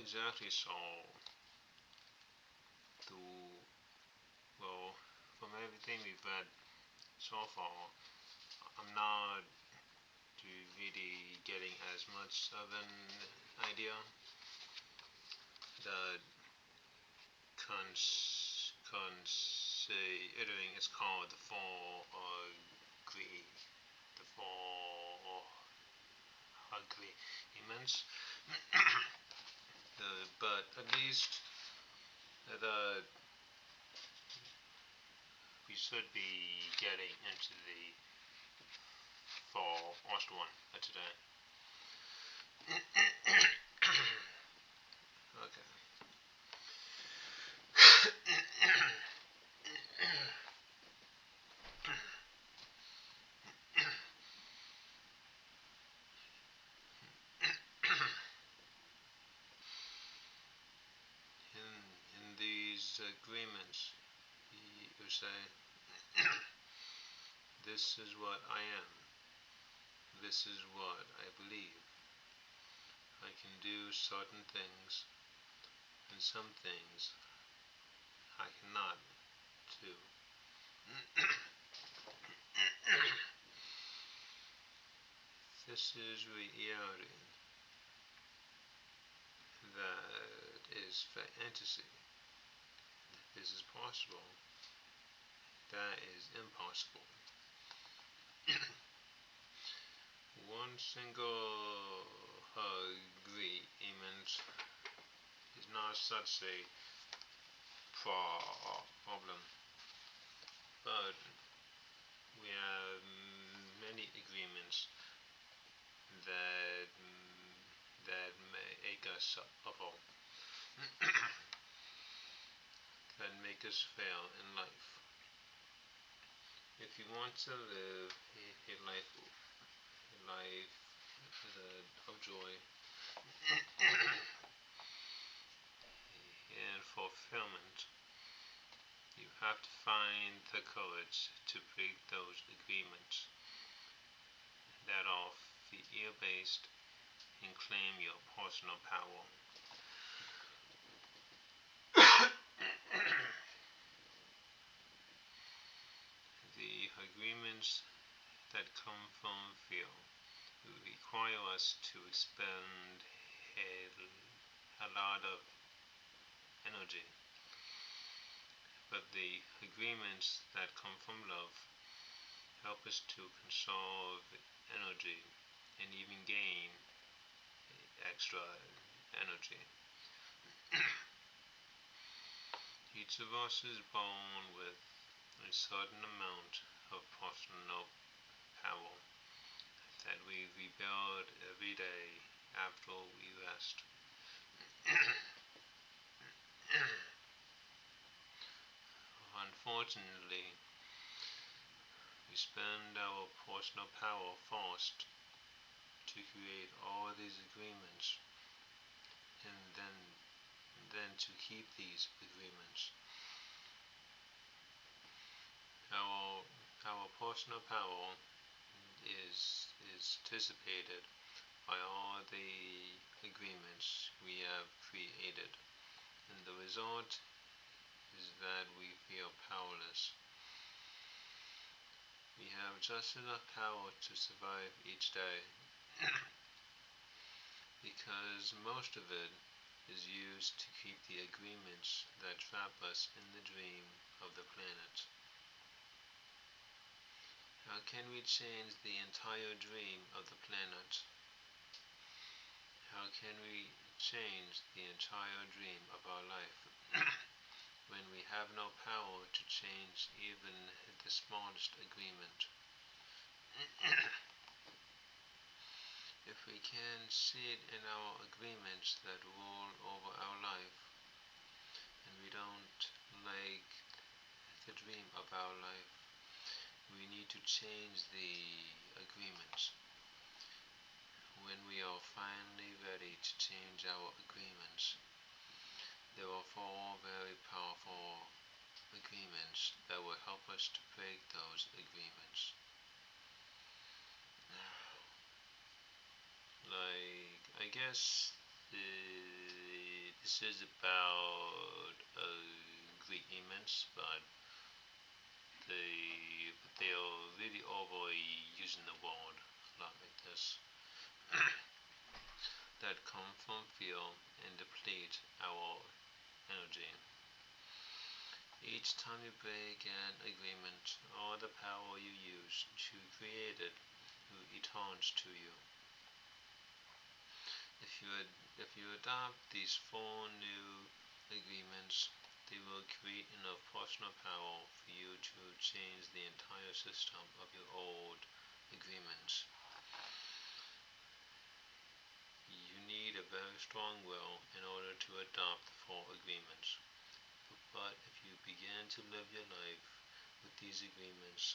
exactly saw the well, from everything we've read so far, I'm not really getting as much of an idea that considering it's called the four ugly, the four ugly humans. But at least the we should be getting into the first one today. Okay. In these agreements, you say, this is what I am, this is what I believe. I can do certain things, and some things I cannot do. This is reality. That is fantasy. This is possible. That is impossible. One single agreement is not such a problem, but we have many agreements that that make us suffer, that make us fail in life. If you want to live a life of joy and fulfillment, you have to find the courage to break those agreements that are fear-based and claim your personal power. The agreements that come from fear require us to expend a lot of energy, but the agreements that come from love help us to conserve energy and even gain extra energy. Each of us is born with a certain amount of personal power that we rebuild every day after we rest. Unfortunately, we spend our personal power first to create all these agreements and then to keep these agreements. Our personal power is dissipated by all the agreements we have created, and the result is that we feel powerless. We have just enough power to survive each day because most of it is used to keep the agreements that trap us in the dream of the planet. How can we change the entire dream of the planet? How can we change the entire dream of our life when we have no power to change even the smallest agreement? If we can see it in our agreements that rule over our life, and we don't like the dream of our life, we need to change the agreements. When we are finally ready to change our agreements, there are four very powerful agreements that will help us to break those agreements. I guess this is about agreements, but they are really over using the word a lot like this that come from fear and deplete our energy. Each time you break an agreement or the power you use to create it returns to you. If you if you adopt these four new agreements, they will create enough personal power for you to change the entire system of your old agreements. You need a very strong will in order to adopt the four agreements. But if you begin to live your life with these agreements,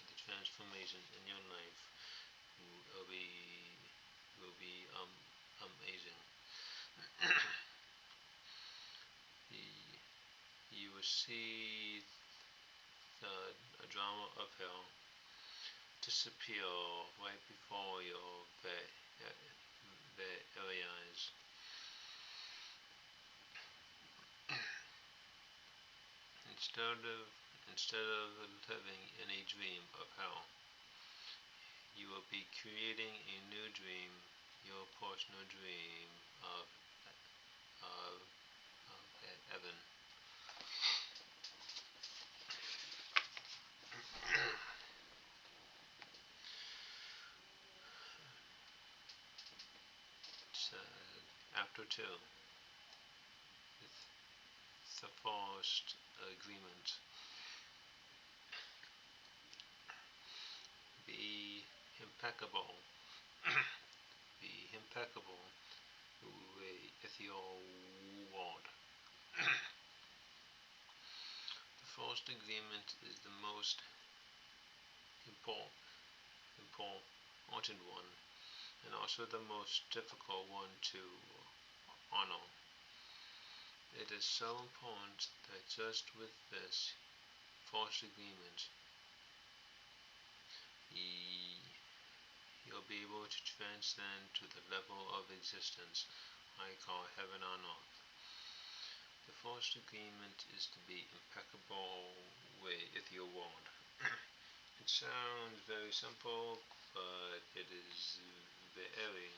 the transformation in your life will be amazing. You will see the drama of hell disappear right before your very eyes. Instead of living in a dream of hell, you will be creating a new dream, your personal dream of of, of heaven. So, after two, it's the first agreement. Be impeccable. Be impeccable with your word. The first agreement is the most important, important one, and also the most difficult one to honor. It is so important that just with this first agreement, you'll be able to transcend to the level of existence I call heaven on earth. The first agreement is to be impeccable with your word. It sounds very simple, but it is very,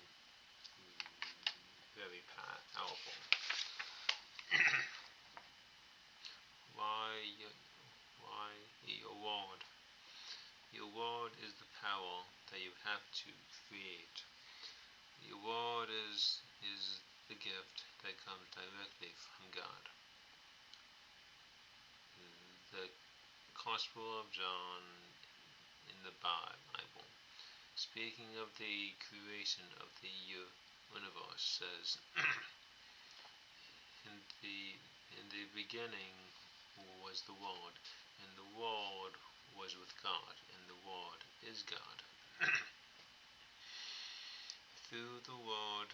very powerful. why, why your word? Your word is the power that you have to create. Your word is the gift that comes directly from God. The Gospel of John in the Bible, speaking of the creation of the universe, says, in the beginning was the Word, and the Word was with God, and the Word is God. Through the Word,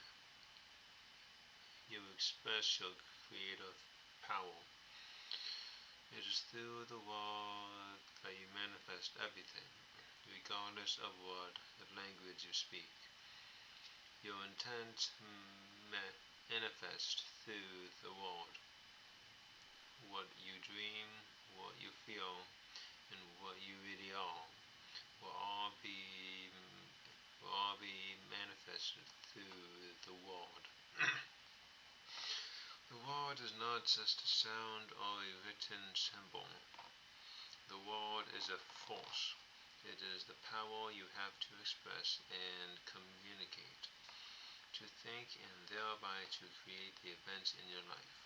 you express your creative power. It is through the Word that you manifest everything, regardless of what language you speak. Your intent manifests through the Word. What you dream, what you feel, and what you really are will all be manifested through the Word. The Word is not just a sound or a written symbol. The Word is a force. It is the power you have to express and communicate, to think and thereby to create the events in your life.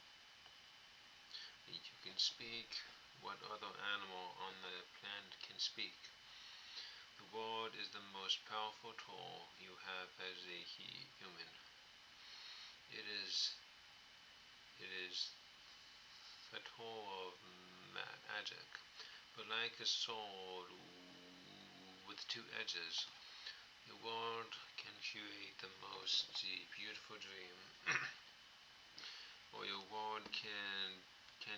You can speak what other animal on the planet can speak. The Word is the most powerful tool you have as a human. It is a tool of magic, but like a sword with two edges, your word can create the most beautiful dream, or your word can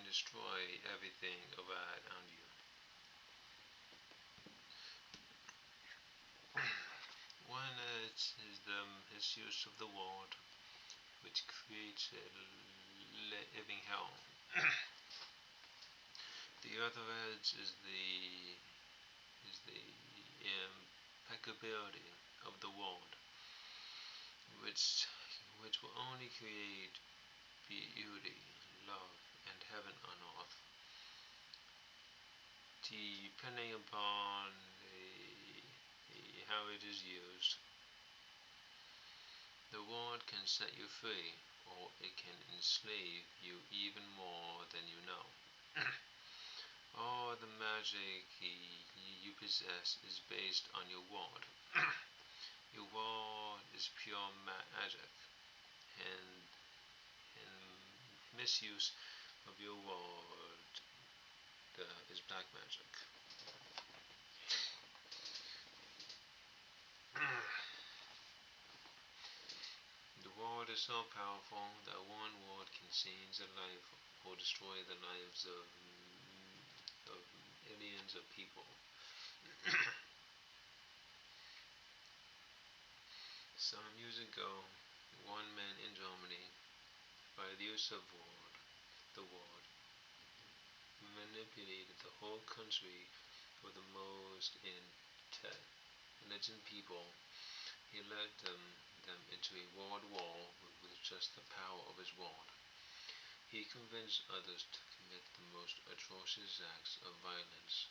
destroy everything around you. One is the misuse of the word, which creates a living hell. The other edge is the impeccability of the world, which which will only create beauty, love, and heaven on earth, depending upon how it is used. The world can set you free, or it can enslave you even more than you know. All the magic you possess is based on your world. Your world is pure magic, and misuse of your world is black magic. The world is so powerful that one word can change the life or destroy the lives of millions of people. Some years ago, one man in Germany, by the use of the word, manipulated the whole country for the most intelligent people. He led them into a world war with just the power of his word. He convinced others to commit the most atrocious acts of violence.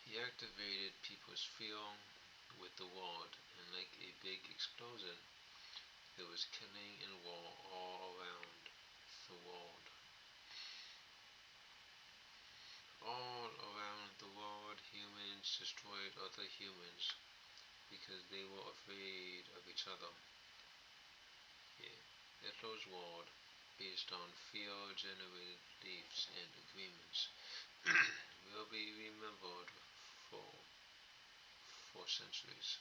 He activated people's fear with the word, and like a big explosion, there was killing and war all around the world. All around the world, humans destroyed other humans because they were afraid of each other. Yeah. Hitler's world, based on fear-generated beliefs and agreements, will be remembered for centuries.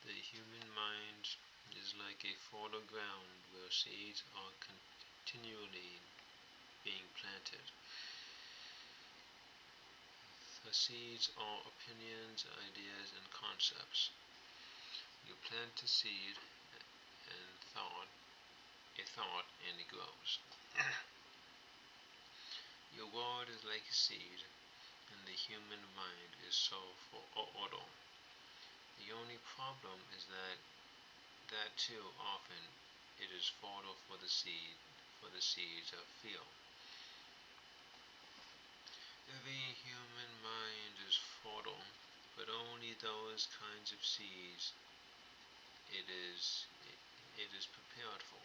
The human mind is like a fertile ground where seeds are continually being planted. The seeds are opinions, ideas, and concepts. You plant a seed and thought, and it grows. Your word is like a seed, and the human mind is so for order. The only problem is that too often it is fertile for the seeds of fear. Every human mind is fertile, but only those kinds of seeds it is prepared for.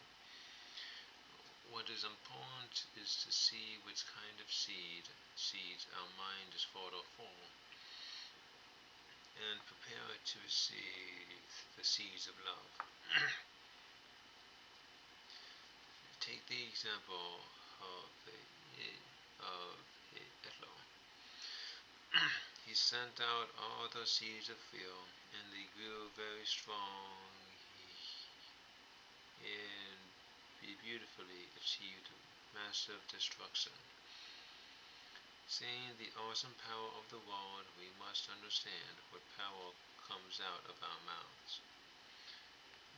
What is important is to see which kind of seeds our mind is fertile for, and prepare it to receive the seeds of love. Take the example of Hitler. He sent out all the seeds of fear, and they grew very strong and beautifully achieved massive destruction. Seeing the awesome power of the world, we must understand what power comes out of our mouths.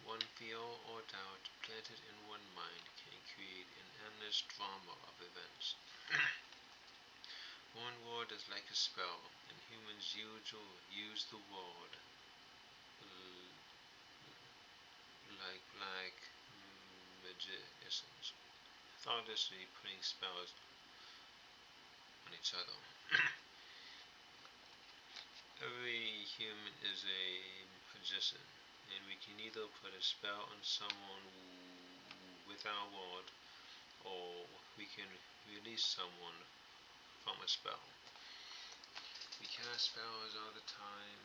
One fear or doubt planted in one mind can create an endless drama of events. One word is like a spell, and humans usually use the word like black magicians, thoughtlessly putting spells on each other. Every human is a magician, and we can either put a spell on someone with our word, or we can release someone from a spell. We cast spells all the time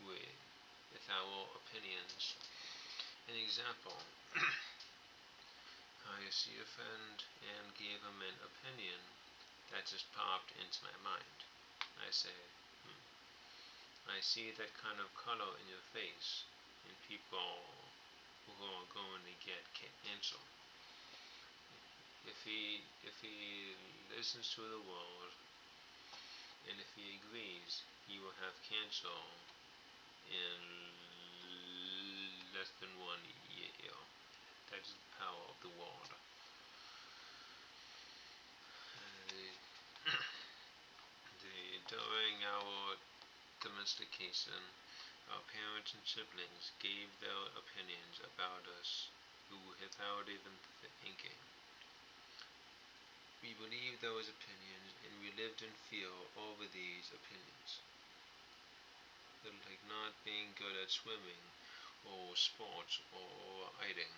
with our opinions. An example, I see a friend and gave him an opinion that just popped into my mind. I say, I see that kind of color in your face, and people who are going to get cancer. if he listens to the world, and if he agrees, he will have cancer in less than 1 year. That is the power of the world. During our domestication, our parents and siblings gave their opinions about us without even thinking. We believed those opinions and we lived in fear over these opinions. Like not being good at swimming or sports or eating.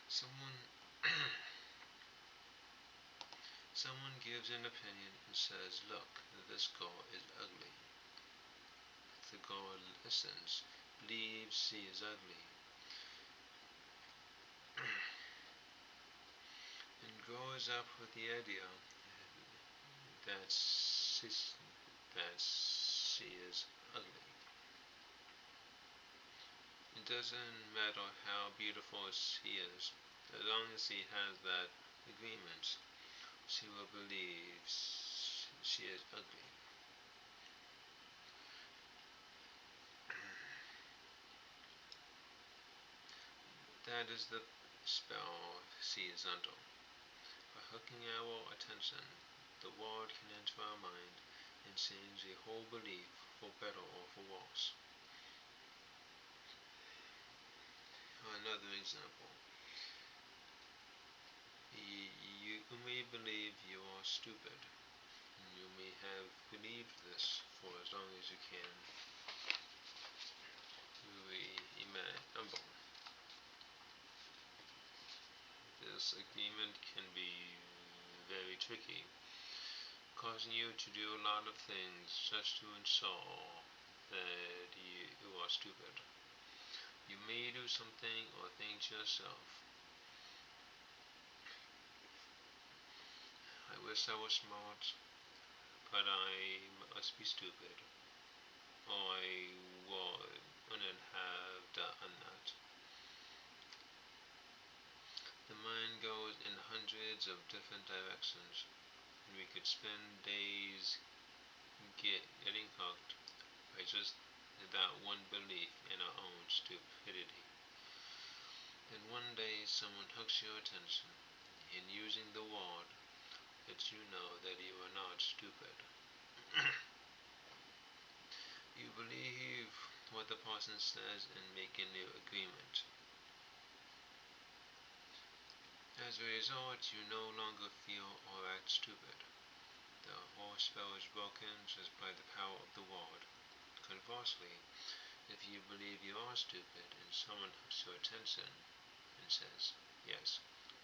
Someone Someone gives an opinion and says, "Look, this girl is ugly." The girl listens, believes she is ugly, and grows up with the idea that she is ugly. It doesn't matter how beautiful she is, as long as she has that agreement, she will believe she is ugly. That is the spell she is under. By hooking our attention, the world can enter our mind and change a whole belief for better or for worse. Another example. You may believe you are stupid. You may have believed this for as long as you can remember. This agreement can be very tricky, causing you to do a lot of things just to ensure that you are stupid. You may do something or think to yourself, "I wish I was smart, but I must be stupid, or I wouldn't have done that." The mind goes in hundreds of different directions, and we could spend days getting hooked by just that one belief in our own stupidity. Then one day someone hooks your attention, and using the word lets you know that you are not stupid. You believe what the person says and make a new agreement. As a result, you no longer feel or act stupid. The whole spell is broken just by the power of the word. Conversely, if you believe you are stupid and someone hooks your attention and says, "Yes,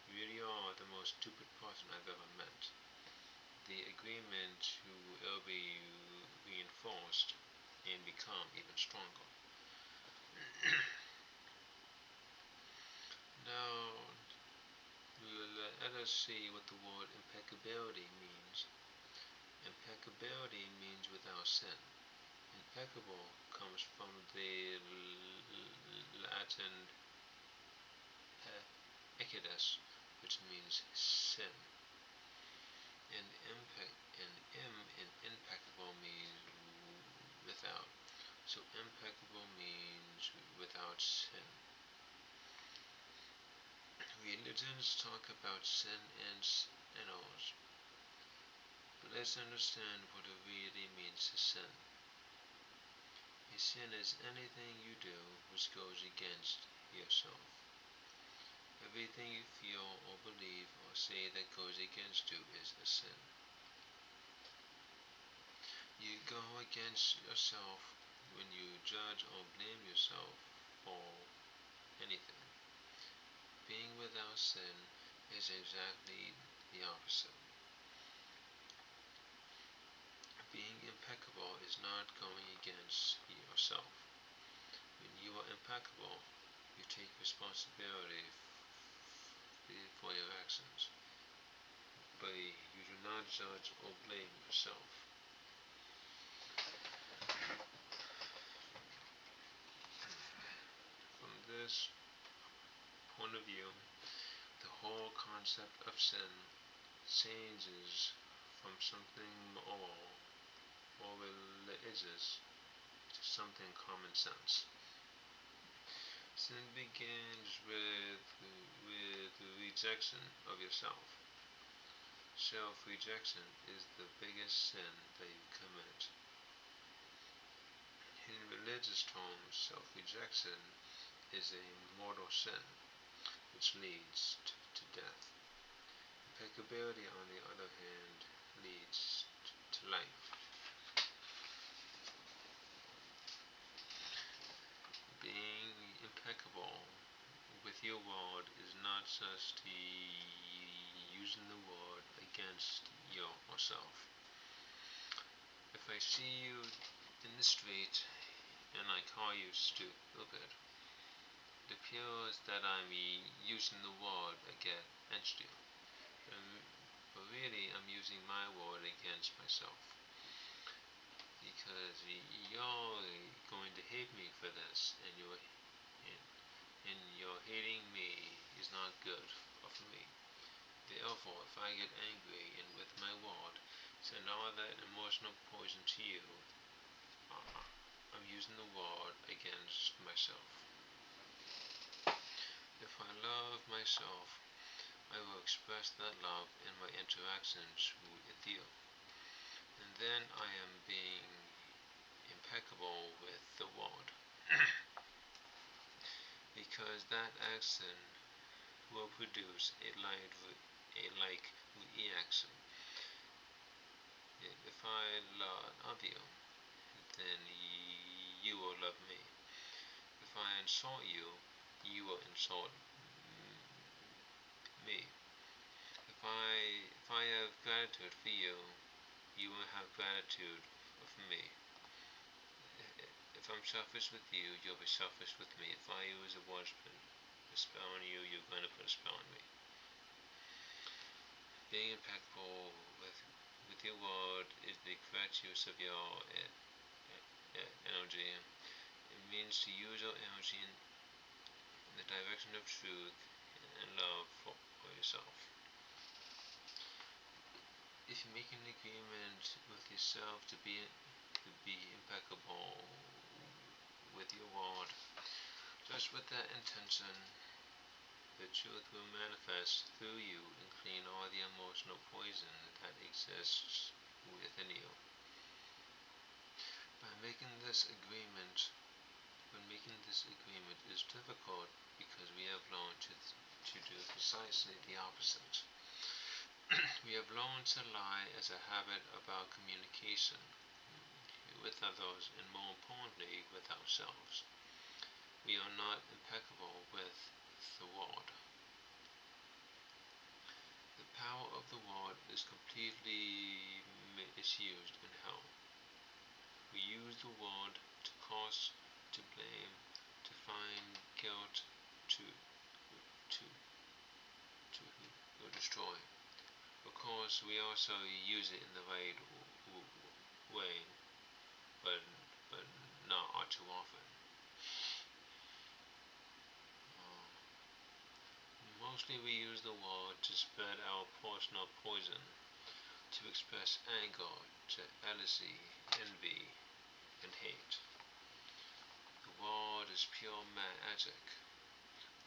you really are the most stupid person I've ever met," the agreement will be reinforced and become even stronger. Now, let us see what the word impeccability means. Impeccability means without sin. Impeccable comes from the Latin equitas, which means sin. And impeccable means without. So impeccable means without sin. Religions talk about sin and sinners, but let's understand what it really means to sin. A sin is anything you do which goes against yourself. Everything you feel or believe or say that goes against you is a sin. You go against yourself when you judge or blame yourself for anything. Being without sin is exactly the opposite. Being impeccable is not going against yourself. When you are impeccable, you take responsibility for your actions, but you do not judge or blame yourself. From this point of view, the whole concept of sin changes from something more religious to something common sense. Sin begins with rejection of yourself. Self-rejection is the biggest sin that you commit. In religious terms, self-rejection is a mortal sin which leads to death. Impeccability, on the other hand, leads to life. Being impeccable with your word is not just using the word against yourself. If I see you in the street and I call you stupid, it appears that I'm using the word against you. But really, I'm using my word against myself. Because you're going to hate me for this, and your hating me is not good for me. Therefore, if I get angry and with my word send all that emotional poison to you, I'm using the word against myself. If I love myself, I will express that love in my interactions with you. And then I am being impeccable with the word. Because that action will produce a like reaction. If I love you, then you will love me. If I insult you, you will insult me. If I have gratitude for you, you will have gratitude for me. If I'm selfish with you, you'll be selfish with me. If I use a word a spell on you, you're going to put a spell on me. Being impeccable with your word is the correct use of your energy. It means to use your energy in the direction of truth and love for yourself. If you make an agreement with yourself to be impeccable with your word, just with that intention, the truth will manifest through you and clean all the emotional poison that exists within you. When making this agreement is difficult because we have learned to do precisely the opposite. We have learned to lie as a habit about communication with others and, more importantly, with ourselves. We are not impeccable with the word. The power of the word is completely misused in hell. We use the word to curse, to blame, to find guilt, to destroy. Of course, we also use it in the right way, but not too often. Mostly we use the word to spread our personal poison, to express anger, jealousy, envy, and hate. The word is pure magic,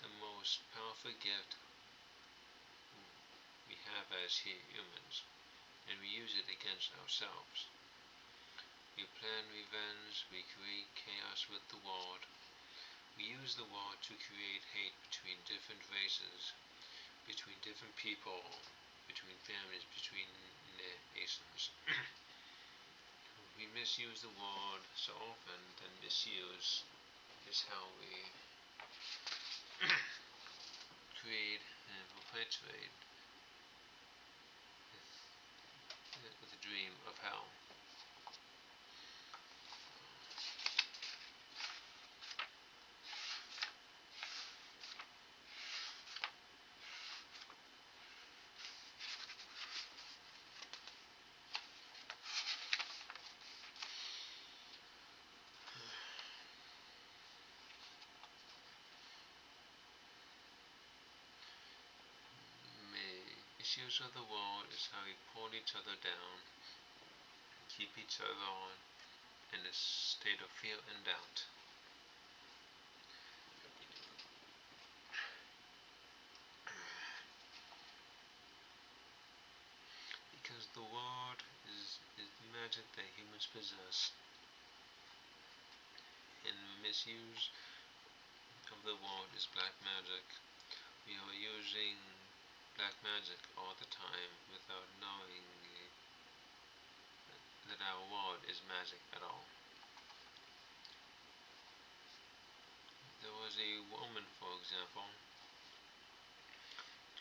the most powerful gift we have as humans, and we use it against ourselves. We plan revenge, we create chaos with the word. We use the word to create hate between different races, between different people, between families, between nations. We misuse the word so often that misuse is how we create and perpetuate the dream of hell. views of the world is how we pull each other down, keep each other on in a state of fear and doubt. Because the world is the magic that humans possess, and misuse of the world is black magic. We are using black magic all the time without knowing that our world is magic at all. There was a woman, for example,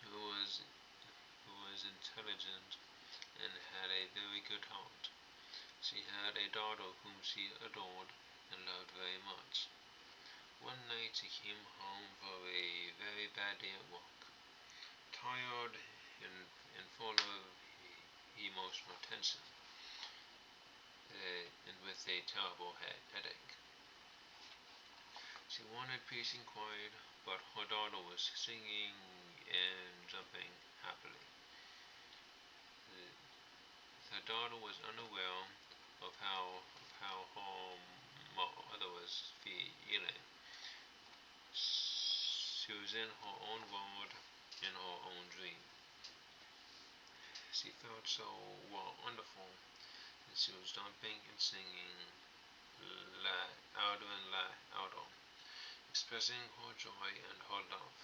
who was who was intelligent and had a very good heart. She had a daughter whom she adored and loved very much. One night she came home for a very bad day at work, tired and full of emotional tension, and with a terrible headache. She wanted peace and quiet, but her daughter was singing and jumping happily. Her daughter was unaware of how her mother was feeling. She was in her own world, in her own dream. She felt so wonderful that she was jumping and singing louder and louder, expressing her joy and her love.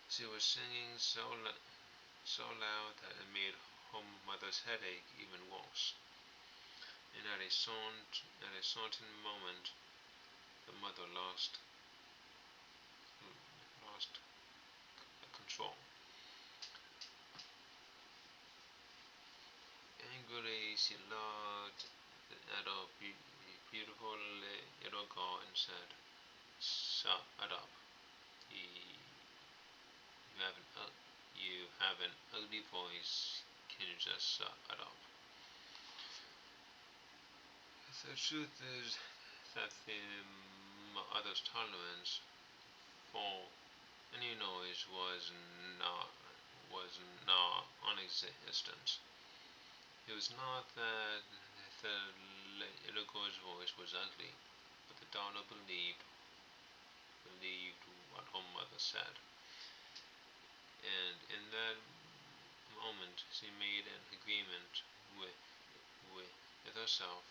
She was singing so loud that it made her mother's headache even worse. And at a certain moment, the mother lost control. Angrily, she looked at her beautiful little girl and said, "Shut up. You have an ugly voice. Can you just shut up?" The truth is that the mother's tolerance for any noise not was not non-existent. It was not that the little girl's voice was ugly, but the daughter believed what her mother said, and in that moment she made an agreement with, with herself.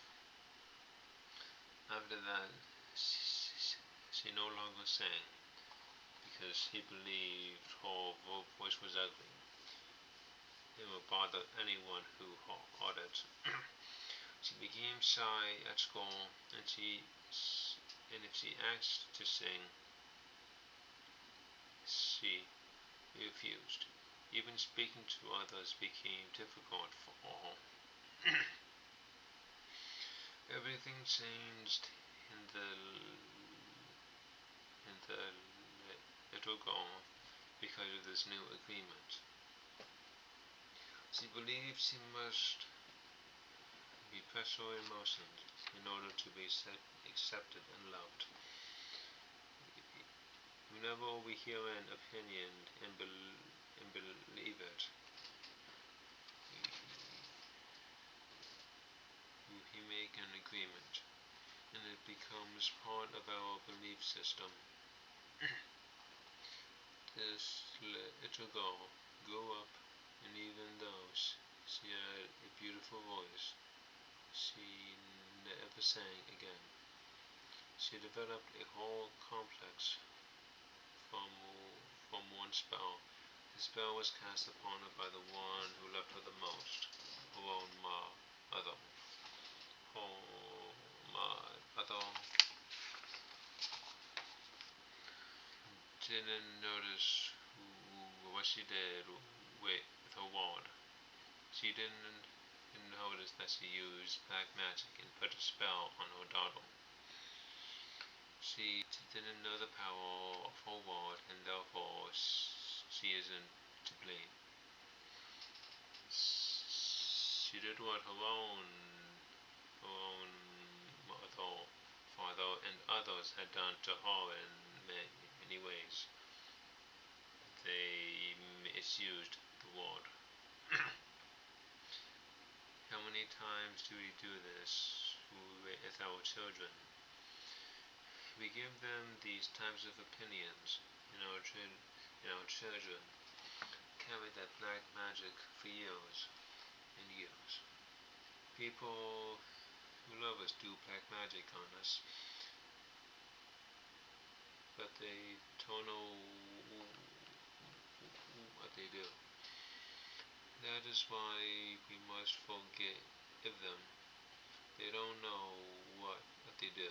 After that, she no longer sang because she believed her voice was ugly. It would bother anyone who heard it. She became shy at school, and if she asked to sing, she refused. Even speaking to others became difficult for her. Everything changed in the little girl because of this new agreement. She believed she must repress her emotions in order to be accepted and loved. Whenever we hear an opinion and believe it, we make an agreement, and it becomes part of our belief system. This little girl grew up, and even though she had a beautiful voice, she never sang again. She developed a whole complex from one spell. The spell was cast upon her by the one who loved her the most, her own mother. Her mother didn't notice what she did with her wand. She didn't notice that she used black magic and put a spell on her daughter. She didn't know the power of her word, and therefore she isn't to blame. She did what her own mother, father, and others had done to her in many ways. They misused the word. How many times do we do this with our children? We give them these types of opinions, and our children carry that black magic for years and years. People who love us do black magic on us, but they don't know what they do. That is why we must forgive them. They don't know what they do.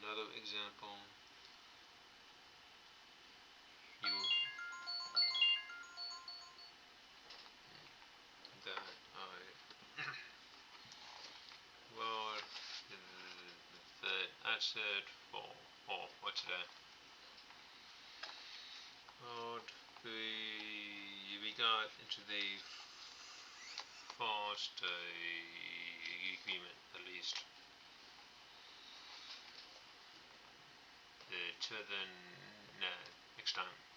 Another example, you that I well that's it for today. Well, we got into the first agreement at least. Till then, next time.